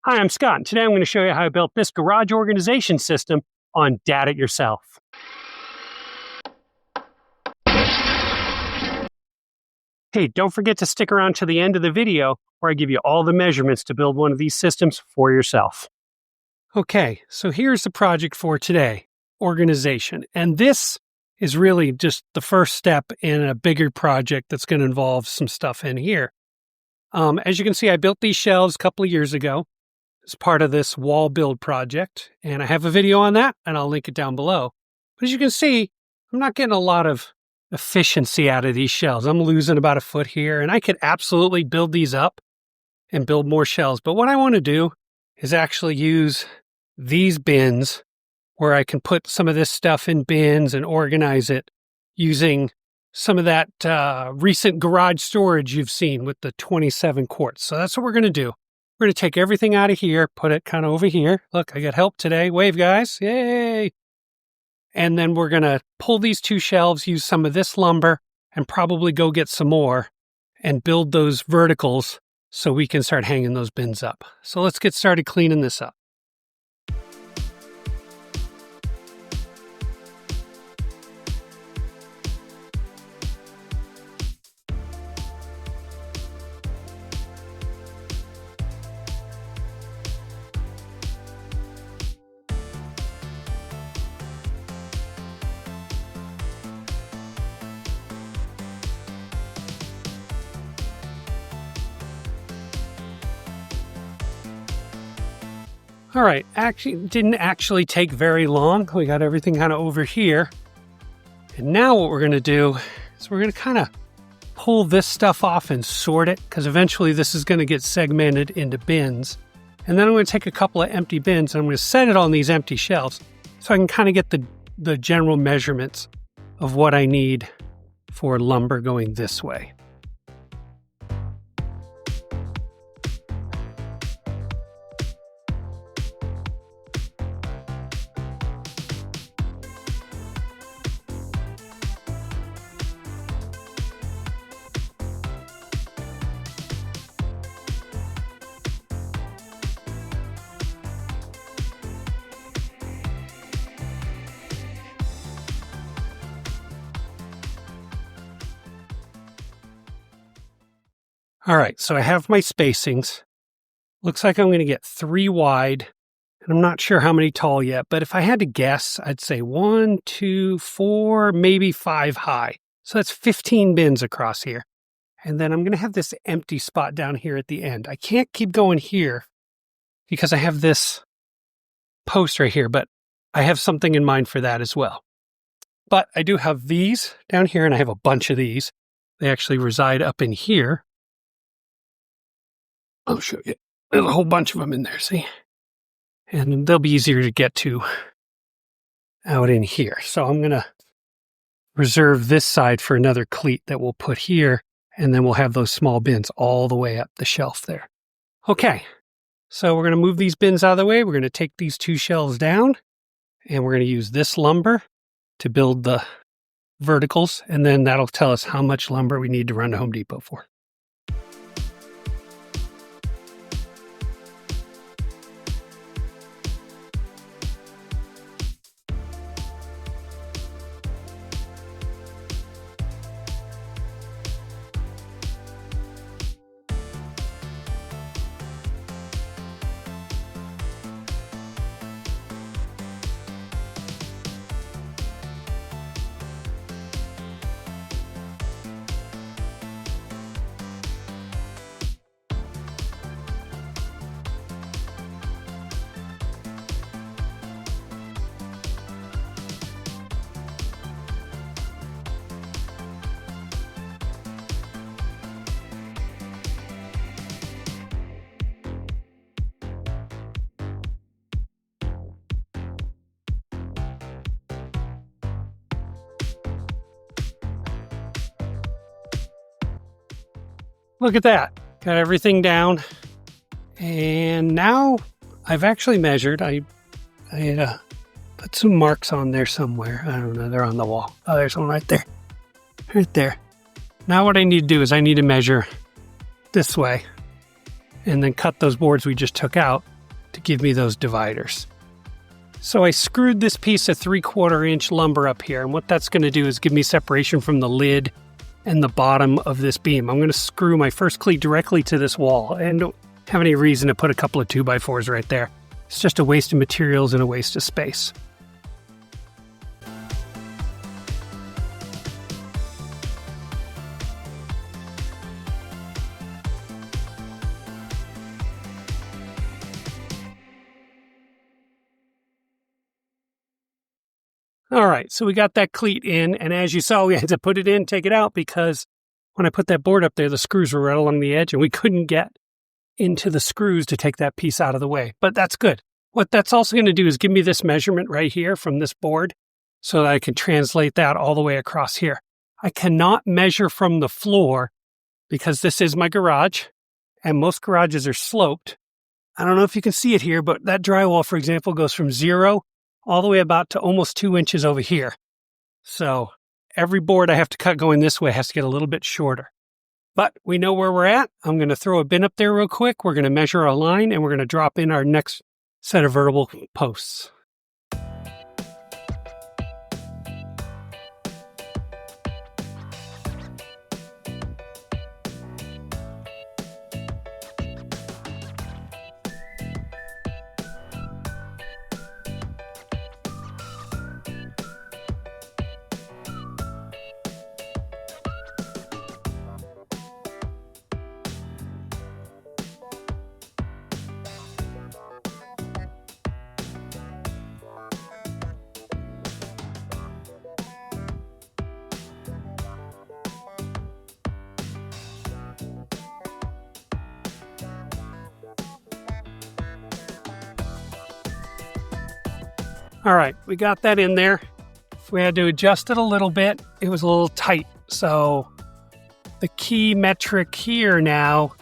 Hi, I'm Scott, and today I'm going to show you how I built this garage organization system on Dad It Yourself. Hey, don't forget to stick around to the end of the video where I give you all the measurements to build one of these systems for yourself. Okay, so here's the project for today, organization. And this is really just the first step in a bigger project that's going to involve some stuff in here. As you can see, I built these shelves a couple of years ago as part of this wall build project, and I have a video on that, and I'll link it down below. But as you can see, I'm not getting a lot of efficiency out of these shelves. I'm losing about a foot here, and I could absolutely build these up and build more shelves. But what I want to do is actually use these bins where I can put some of this stuff in bins and organize it using some of that recent garage storage you've seen with the 27 quarts. So that's what we're going to do. We're going to take everything out of here, put it kind of over here. Look, I got help today. Wave, guys. Yay. And then we're going to pull these two shelves, use some of this lumber, and probably go get some more and build those verticals so we can start hanging those bins up. So let's get started cleaning this up. All right, didn't actually take very long. We got everything kind of over here. And now what we're going to do is we're going to kind of pull this stuff off and sort it, because eventually this is going to get segmented into bins. And then I'm going to take a couple of empty bins and I'm going to set it on these empty shelves so I can kind of get the general measurements of what I need for lumber going this way. All right, so I have my spacings. Looks like I'm going to get 3 wide, and I'm not sure how many tall yet, but if I had to guess, I'd say 1, 2, 4, maybe 5 high. So that's 15 bins across here. And then I'm going to have this empty spot down here at the end. I can't keep going here because I have this post right here, but I have something in mind for that as well. But I do have these down here, and I have a bunch of these. They actually reside up in here. I'll show you. There's a whole bunch of them in there, see? And they'll be easier to get to out in here. So I'm going to reserve this side for another cleat that we'll put here, and then we'll have those small bins all the way up the shelf there. Okay, so we're going to move these bins out of the way. We're going to take these 2 shelves down, and we're going to use this lumber to build the verticals, and then that'll tell us how much lumber we need to run to Home Depot for. Look at that. Got everything down. And now I've actually measured. I put some marks on there somewhere. I don't know. They're on the wall. Oh, there's one right there. Right there. Now what I need to do is I need to measure this way. and then cut those boards we just took out to give me those dividers. So I screwed this piece of 3/4 inch lumber up here, and what that's going to do is give me separation from the lid and the bottom of this beam. I'm going to screw my first cleat directly to this wall, and don't have any reason to put a couple of 2x4s right there. It's just a waste of materials and a waste of space. All right, so we got that cleat in, and as you saw, we had to put it in, take it out, because when I put that board up there, the screws were right along the edge, and we couldn't get into the screws to take that piece out of the way. But that's good. What that's also going to do is give me this measurement right here from this board so that I can translate that all the way across here. I cannot measure from the floor because this is my garage, and most garages are sloped. I don't know if you can see it here, but that drywall, for example, goes from 0 all the way about to almost 2 inches over here. So every board I have to cut going this way has to get a little bit shorter. But we know where we're at. I'm going to throw a bin up there real quick. We're going to measure our line, and we're going to drop in our next set of vertical posts. All right, we got that in there. We had to adjust it a little bit. It was a little tight. So the key metric here now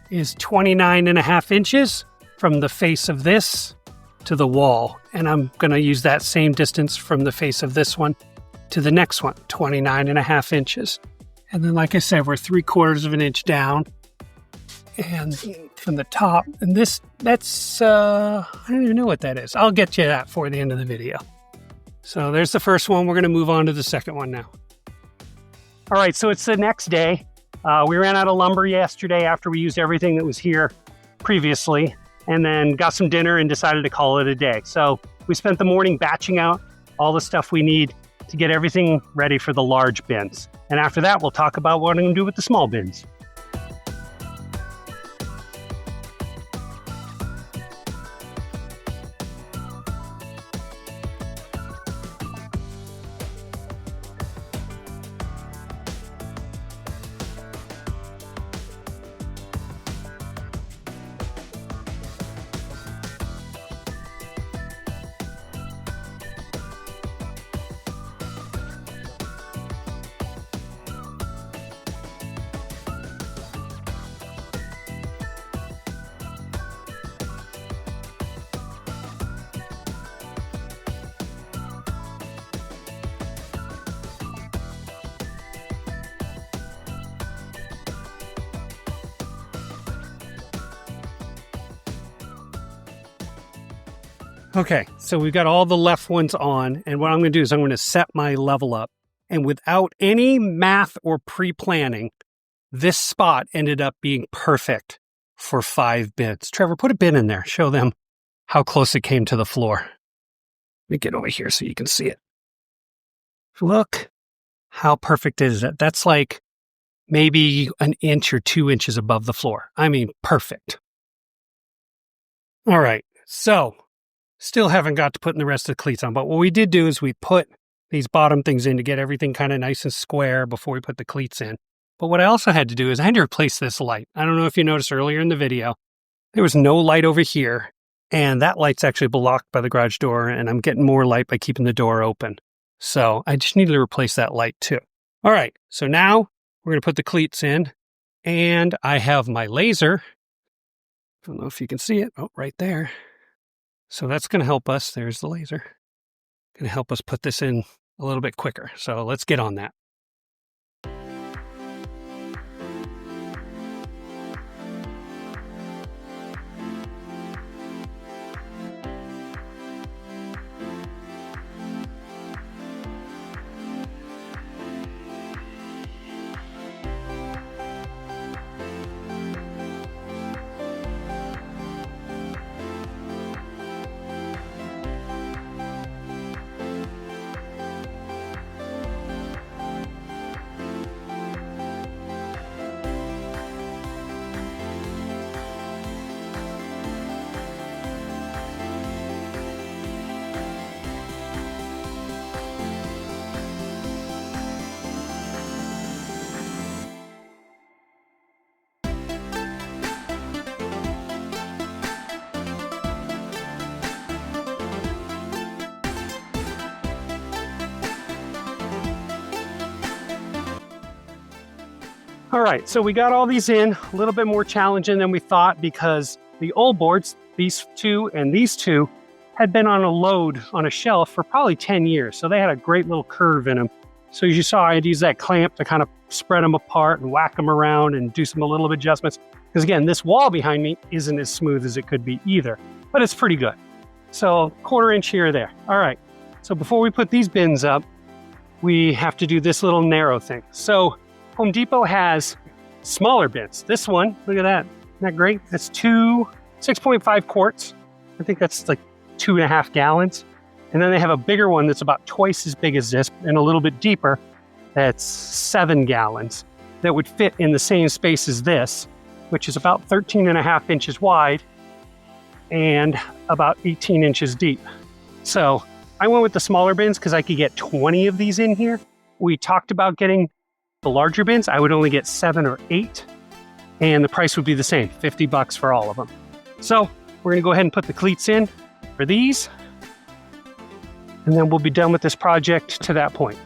is 29.5 inches from the face of this to the wall. And I'm going to use that same distance from the face of this one to the next one, 29.5 inches. And then, like I said, we're 3/4 of an inch down. And from the top, and that's, I don't even know what that is. I'll get you that for the end of the video. So there's the first one. We're going to move on to the second one now. All right, so it's the next day. We ran out of lumber yesterday after we used everything that was here previously, and then got some dinner and decided to call it a day. So we spent the morning batching out all the stuff we need to get everything ready for the large bins. And after that, we'll talk about what I'm going to do with the small bins. Okay, so we've got all the left ones on, and what I'm going to do is I'm going to set my level up. And without any math or pre-planning, this spot ended up being perfect for 5 bins. Trevor, put a bin in there. Show them how close it came to the floor. Let me get over here so you can see it. Look how perfect is that. That's like maybe an inch or 2 inches above the floor. I mean, perfect. All right, so still haven't got to putting the rest of the cleats on, but what we did do is we put these bottom things in to get everything kind of nice and square before we put the cleats in. But what I also had to do is I had to replace this light. I don't know if you noticed earlier in the video, there was no light over here, and that light's actually blocked by the garage door, and I'm getting more light by keeping the door open. So I just needed to replace that light too. All right, so now we're going to put the cleats in, and I have my laser. I don't know if you can see it. Oh, right there. So that's going to help us. There's the laser. Going to help us put this in a little bit quicker. So let's get on that. All right, so we got all these in, a little bit more challenging than we thought because the old boards, these two and these two, had been on a load on a shelf for probably 10 years. So they had a great little curve in them. So as you saw, I had to use that clamp to kind of spread them apart and whack them around and do some a little adjustments. Because again, this wall behind me isn't as smooth as it could be either, but it's pretty good. So 1/4 inch here or there. All right, so before we put these bins up, we have to do this little narrow thing. So Home Depot has smaller bins. This one, look at that. Isn't that great? That's 6.5 quarts. I think that's like 2.5 gallons. And then they have a bigger one that's about twice as big as this and a little bit deeper. That's 7 gallons that would fit in the same space as this, which is about 13.5 inches wide and about 18 inches deep. So I went with the smaller bins because I could get 20 of these in here. We talked about getting the larger bins. I would only get 7 or 8, and the price would be the same, $50 for all of them. So we're gonna go ahead and put the cleats in for these, and then we'll be done with this project to that point.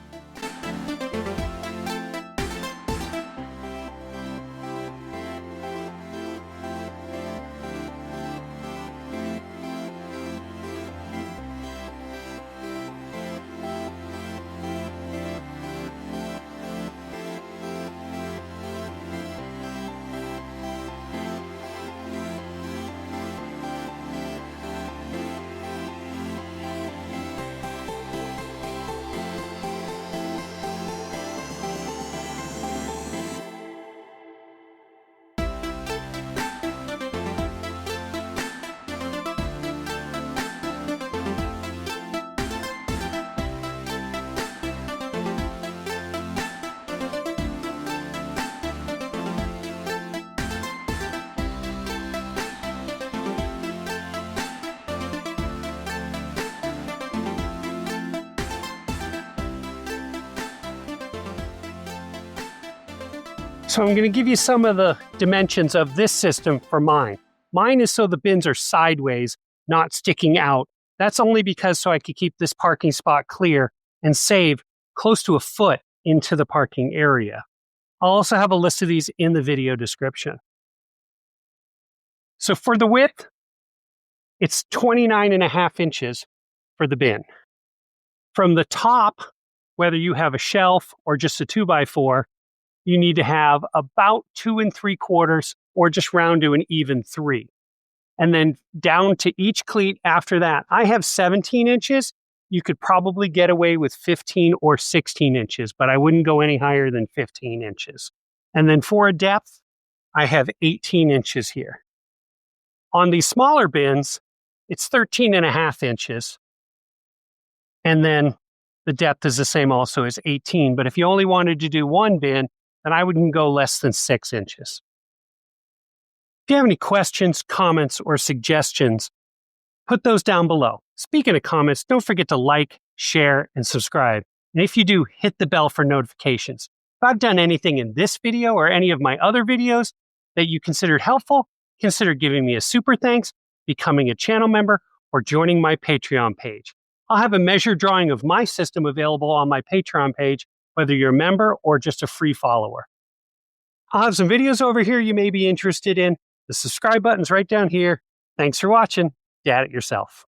So I'm going to give you some of the dimensions of this system for mine. Mine is so the bins are sideways, not sticking out. That's only because so I could keep this parking spot clear and save close to 1 foot into the parking area. I'll also have a list of these in the video description. So for the width, it's 29.5 inches for the bin. From the top, whether you have a shelf or just a 2x4, you need to have about 2 3/4 or just round to an even 3. And then down to each cleat after that. I have 17 inches. You could probably get away with 15 or 16 inches, but I wouldn't go any higher than 15 inches. And then for a depth, I have 18 inches here. On these smaller bins, it's 13.5 inches. And then the depth is the same also as 18. But if you only wanted to do one bin, then I wouldn't go less than 6 inches. If you have any questions, comments, or suggestions, put those down below. Speaking of comments, don't forget to like, share, and subscribe. And if you do, hit the bell for notifications. If I've done anything in this video or any of my other videos that you considered helpful, consider giving me a super thanks, becoming a channel member, or joining my Patreon page. I'll have a measure drawing of my system available on my Patreon page, whether you're a member or just a free follower. I'll have some videos over here you may be interested in. The subscribe button's right down here. Thanks for watching. Dad it yourself.